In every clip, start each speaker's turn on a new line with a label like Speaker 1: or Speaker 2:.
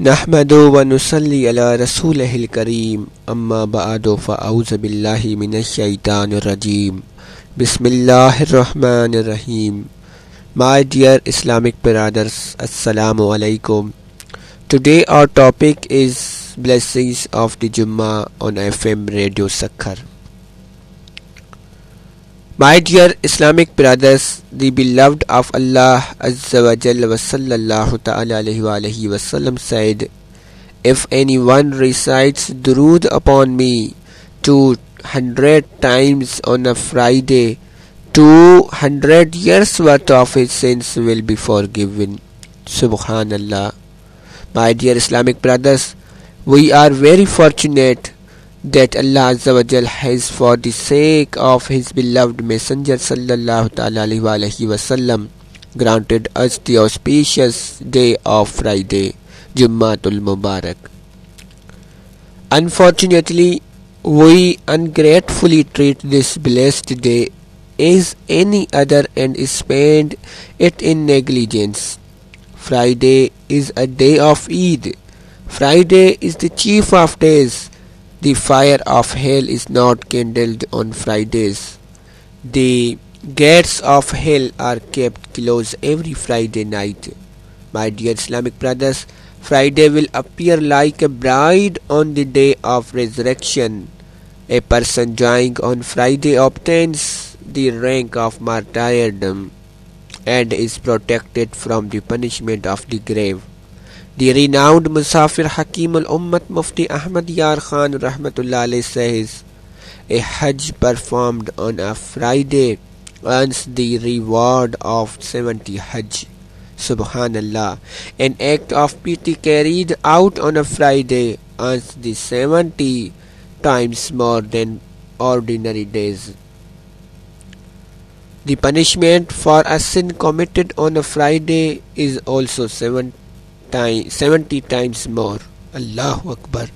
Speaker 1: नहमदु व नुसल्ली अला रसूलिहिल करीम अम्मा बअदु फ़अऊज़ु बिल्लाहि मिनश शैतानिर रजीम बिस्मिल्लाहिर रहमानिर रहीम. My dear Islamic brothers, Assalamu alaikum. Today our topic is blessings of the Jummah on FM Radio Sakhar. My dear Islamic brothers, the beloved of Allah Azza wa Jalla wa sallallahu ta'ala alayhi wa sallam said, if anyone recites durood upon me 200 times on a Friday, 200 years worth of his sins will be forgiven. Subhanallah. My dear Islamic brothers, we are very fortunate that Allah Azza wa Jal has, for the sake of His beloved Messenger sallallahu ta'ala alayhi wa sallam, granted us the auspicious day of Friday, Jummatul Mubarak. Unfortunately, we ungratefully treat this blessed day as any other and spend it in negligence. Friday is a day of Eid. Friday is the chief of days. The fire of hell is not kindled on Fridays. The gates of hell are kept closed every Friday night. My dear Islamic brothers, Friday will appear like a bride on the day of resurrection. A person dying on Friday obtains the rank of martyrdom and is protected from the punishment of the grave. The renowned Musafir Hakim al-Ummat Mufti Ahmad Yar Khan Rahmatullah Alayhi says, a Hajj performed on a Friday earns the reward of 70 Hajj. Subhanallah. An act of pity carried out on a Friday earns the 70 times more than ordinary days. The punishment for a sin committed on a Friday is also 70 times more. Allahu Akbar.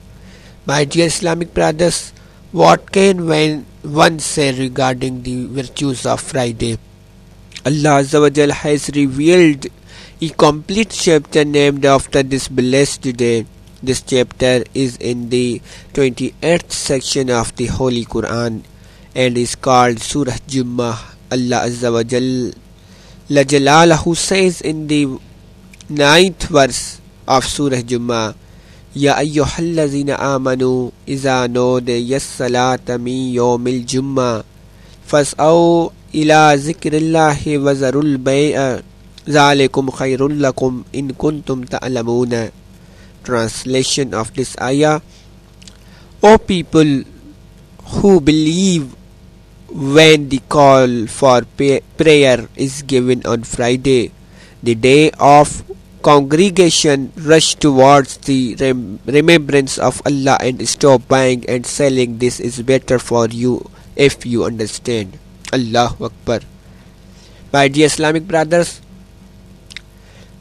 Speaker 1: My dear Islamic brothers, what can one say regarding the virtues of Friday? Allah Azza wa Jal has revealed a complete chapter named after this blessed day. This chapter is in the 28th section of the Holy Quran and is called Surah Jummah. Allah Azza wa Jalla Jalalahu says in the 9th verse of Surah Jummah, Ya ayyuhallazina amanu iza nudiya as-salata min yawmil jummah fas'au ila zikrillahi wa zarul bay'a zalikum khairul lakum in kuntum ta'lamuna. Translation of this ayah: O people who believe, when the call for prayer is given on Friday, the day of congregation, rush towards the remembrance of Allah and stop buying and selling. This is better for you if you understand. Allahu Akbar. My dear Islamic brothers,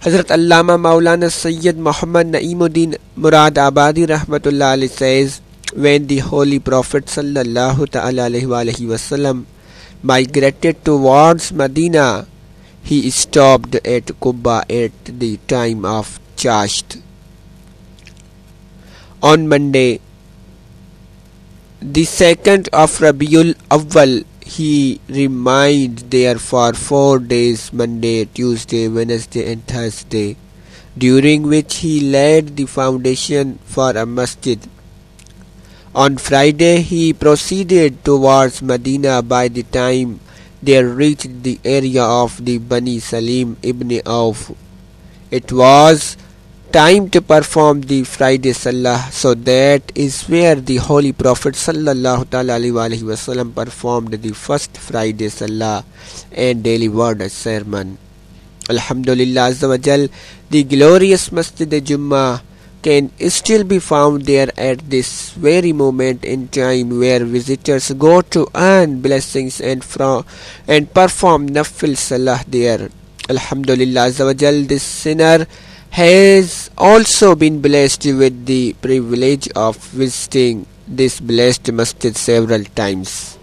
Speaker 1: Hazrat Allama Maulana Sayyid Muhammad Naeemuddin Murad Abadi Rahmatullah Alayhi says, when the Holy Prophet sallallahu ta'ala alayhi wa sallam migrated towards Medina, he stopped at Quba at the time of Chasht. On Monday, the 2nd of Rabiul Awwal, he remained there for 4 days, Monday, Tuesday, Wednesday and Thursday, during which he laid the foundation for a masjid. On Friday, he proceeded towards Medina. By the time they reached the area of the Bani Salim ibn Auf, it was time to perform the Friday Salah. So that is where the Holy Prophet sallallahu ta'ala alayhi wa sallam performed the first Friday Salah and delivered a sermon. Alhamdulillah Azza wa Jal, the glorious Masjid Jummah can still be found there at this very moment in time, where visitors go to earn blessings and perform Nafil Salah there. Alhamdulillah Azza wa Jal, this sinner has also been blessed with the privilege of visiting this blessed masjid several times.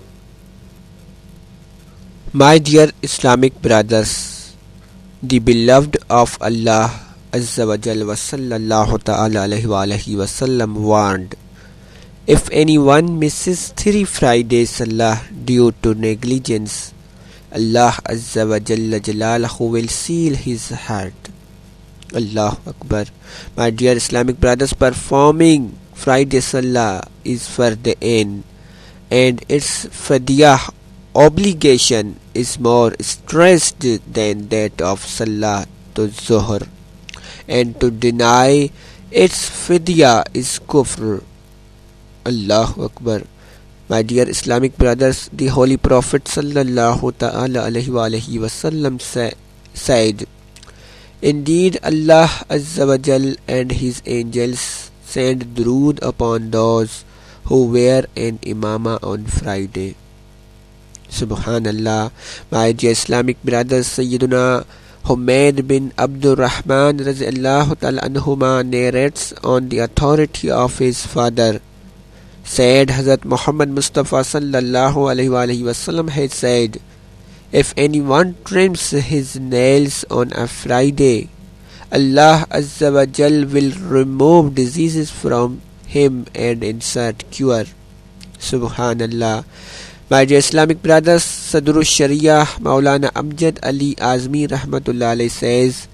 Speaker 1: My dear Islamic brothers, the beloved of Allah Azza wa Jal wa sallallahu ta'ala alayhi wa sallam warned, if anyone misses 3 Friday Salah due to negligence, Allah Azza wa Jalla Jalaluhu will seal his heart. Allahu Akbar. My dear Islamic brothers, performing Friday Salah is for the end, and its fidya obligation is more stressed than that of Salah to Zuhr, and to deny its fidya is kufr. Allahu Akbar. My dear Islamic brothers, the Holy Prophet sallallahu ta'ala alayhi wa sallam said, indeed Allah Azza wa Jal and his angels send durood upon those who wear an imama on Friday. Subhanallah. My dear Islamic brothers, Sayyiduna Humayd bin Abdul Rahman radhiyallahu ta'ala anhuma narrates on the authority of his father, said Hazrat Muhammad Mustafa sallallahu alayhi wa sallam had said, if anyone trims his nails on a Friday, Allah Azza wa Jal will remove diseases from him and insert cure. Subhanallah. My dear Islamic brothers, Sadrul Sharia Maulana Amjad Ali Azmi rahmatullah alayhi says,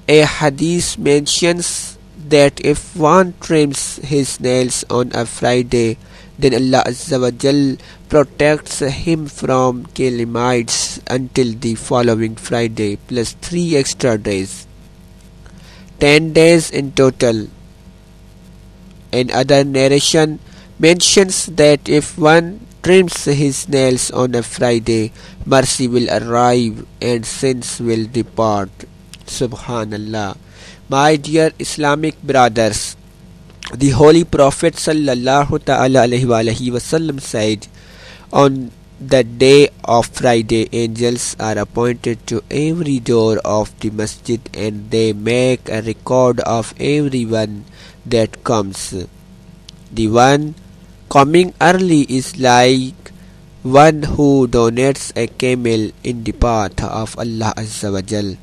Speaker 1: a hadith mentions that if one trims his nails on a Friday, then Allah Azza wa Jal protects him from calamities until the following Friday, plus 3 extra days, 10 days in total. Another narration mentions that if one trims his nails on a Friday, mercy will arrive and sins will depart. Subhanallah. My dear Islamic brothers, the Holy Prophet sallallahu ta'ala alayhi wa sallam said, on the day of Friday, angels are appointed to every door of the masjid, and they make a record of everyone that comes. The one coming early is like one who donates a camel in the path of Allah Azza wa Jal.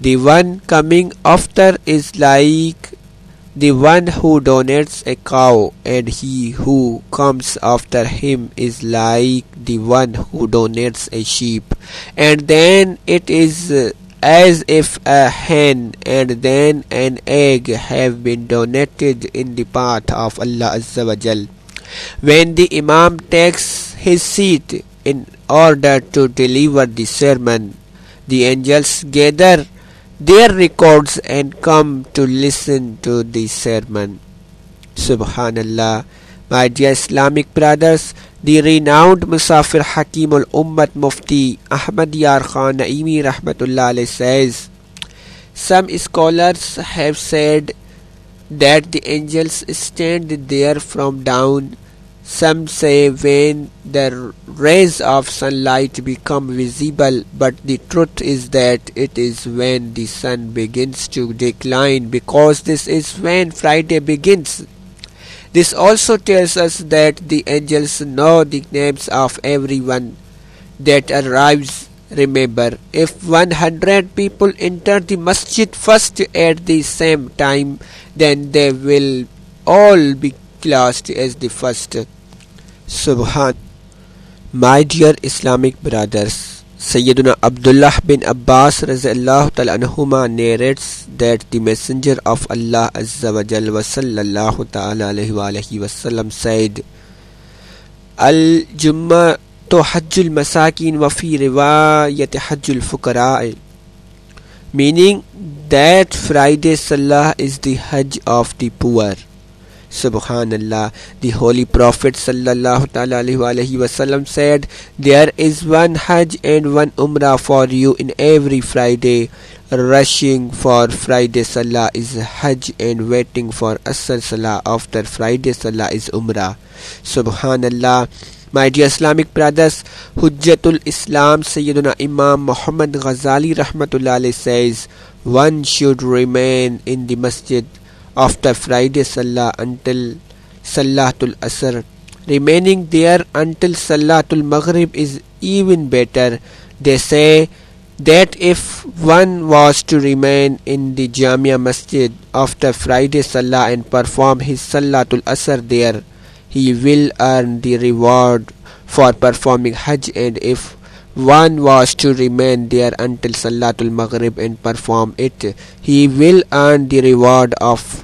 Speaker 1: The one coming after is like the one who donates a cow, and he who comes after him is like the one who donates a sheep. And then it is as if a hen and then an egg have been donated in the path of Allah Azza wa Jal. When the Imam takes his seat in order to deliver the sermon, the angels gather their records and come to listen to the sermon. Subhanallah. My dear Islamic brothers, the renowned Musafir Hakim al-Ummat Mufti Ahmad Yar Khan Naimi rahmatullah alayhi says, some scholars have said that the angels stand there from dawn. Some say when the rays of sunlight become visible, but the truth is that it is when the sun begins to decline, because this is when Friday begins. This also tells us that the angels know the names of everyone that arrives. Remember, if 100 people enter the masjid first at the same time, then they will all be classed as the first. Subhan. My dear Islamic brothers, Sayyiduna Abdullah bin Abbas radhiyallahu ta'ala anhuma narrates that the Messenger of Allah Azza wa Jal wa sallallahu ta'ala alayhi wa sallam said, Al-Jumma to Hajjul Masakin wa fi riwayat Hajjul Fuqara, meaning that Friday Salah is the Hajj of the poor. Subhanallah. The Holy Prophet sallallahu ta'ala alayhi wa sallam said, there is one Hajj and one Umrah for you in every Friday. Rushing for Friday Salah is Hajj, and waiting for Asr Salah after Friday Salah is Umrah. Subhanallah. My dear Islamic brothers, Hujjatul Islam Sayyiduna Imam Muhammad Ghazali rahmatullah alayhi says, one should remain in the masjid after Friday Salah until Salatul Asr. Remaining there until Salatul Maghrib is even better. They say that if one was to remain in the Jamia Masjid after Friday Salah and perform his Salatul Asr there, he will earn the reward for performing Hajj, and if one was to remain there until Salatul Maghrib and perform it, he will earn the reward of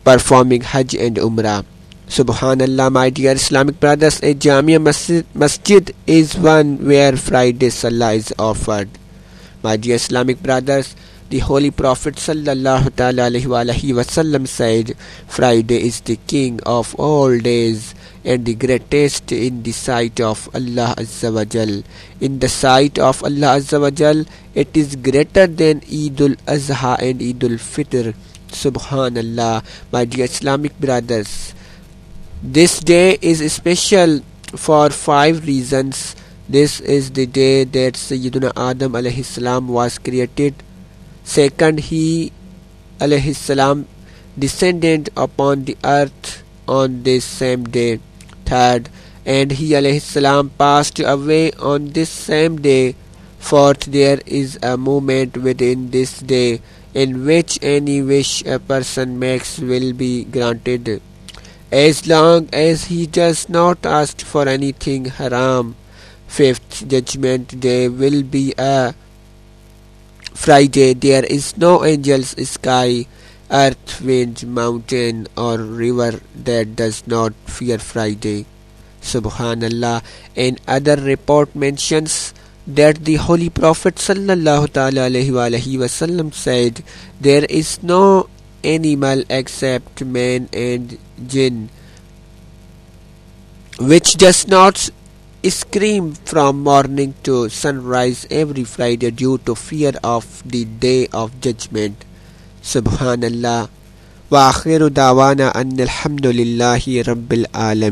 Speaker 1: performing Hajj and Umrah. Subhanallah, my dear Islamic brothers, a Jamia Masjid is one where Friday Salah is offered. My dear Islamic brothers, the Holy Prophet sallallahu alaihi wasallam said, Friday is the king of all days and the greatest in the sight of Allah Azza wa Jal. In the sight of Allah Azza wa Jal, it is greater than Eidul Azha and Eidul Fitr. Subhanallah, my dear Islamic brothers, this day is special for 5 reasons. This is the day that Sayyiduna Adam alayhi salam was created. Second, he alayhi salam descended upon the earth on this same day. Third, and he alayhi salam passed away on this same day. Fourth, there is a moment within this day in which any wish a person makes will be granted, as long as he does not ask for anything haram. Fifth, Judgment Day will be a Friday. There is no angels, sky, earth, wind, mountain or river that does not fear Friday. Subhanallah. And other report mentions that the Holy Prophet sallallahu alaihi wasallam said, there is no animal except man and jinn which does not scream from morning to sunrise every Friday due to fear of the day of judgment. Subhanallah. Wa akhiru dawana anil hamdulillahi rabbil alamin.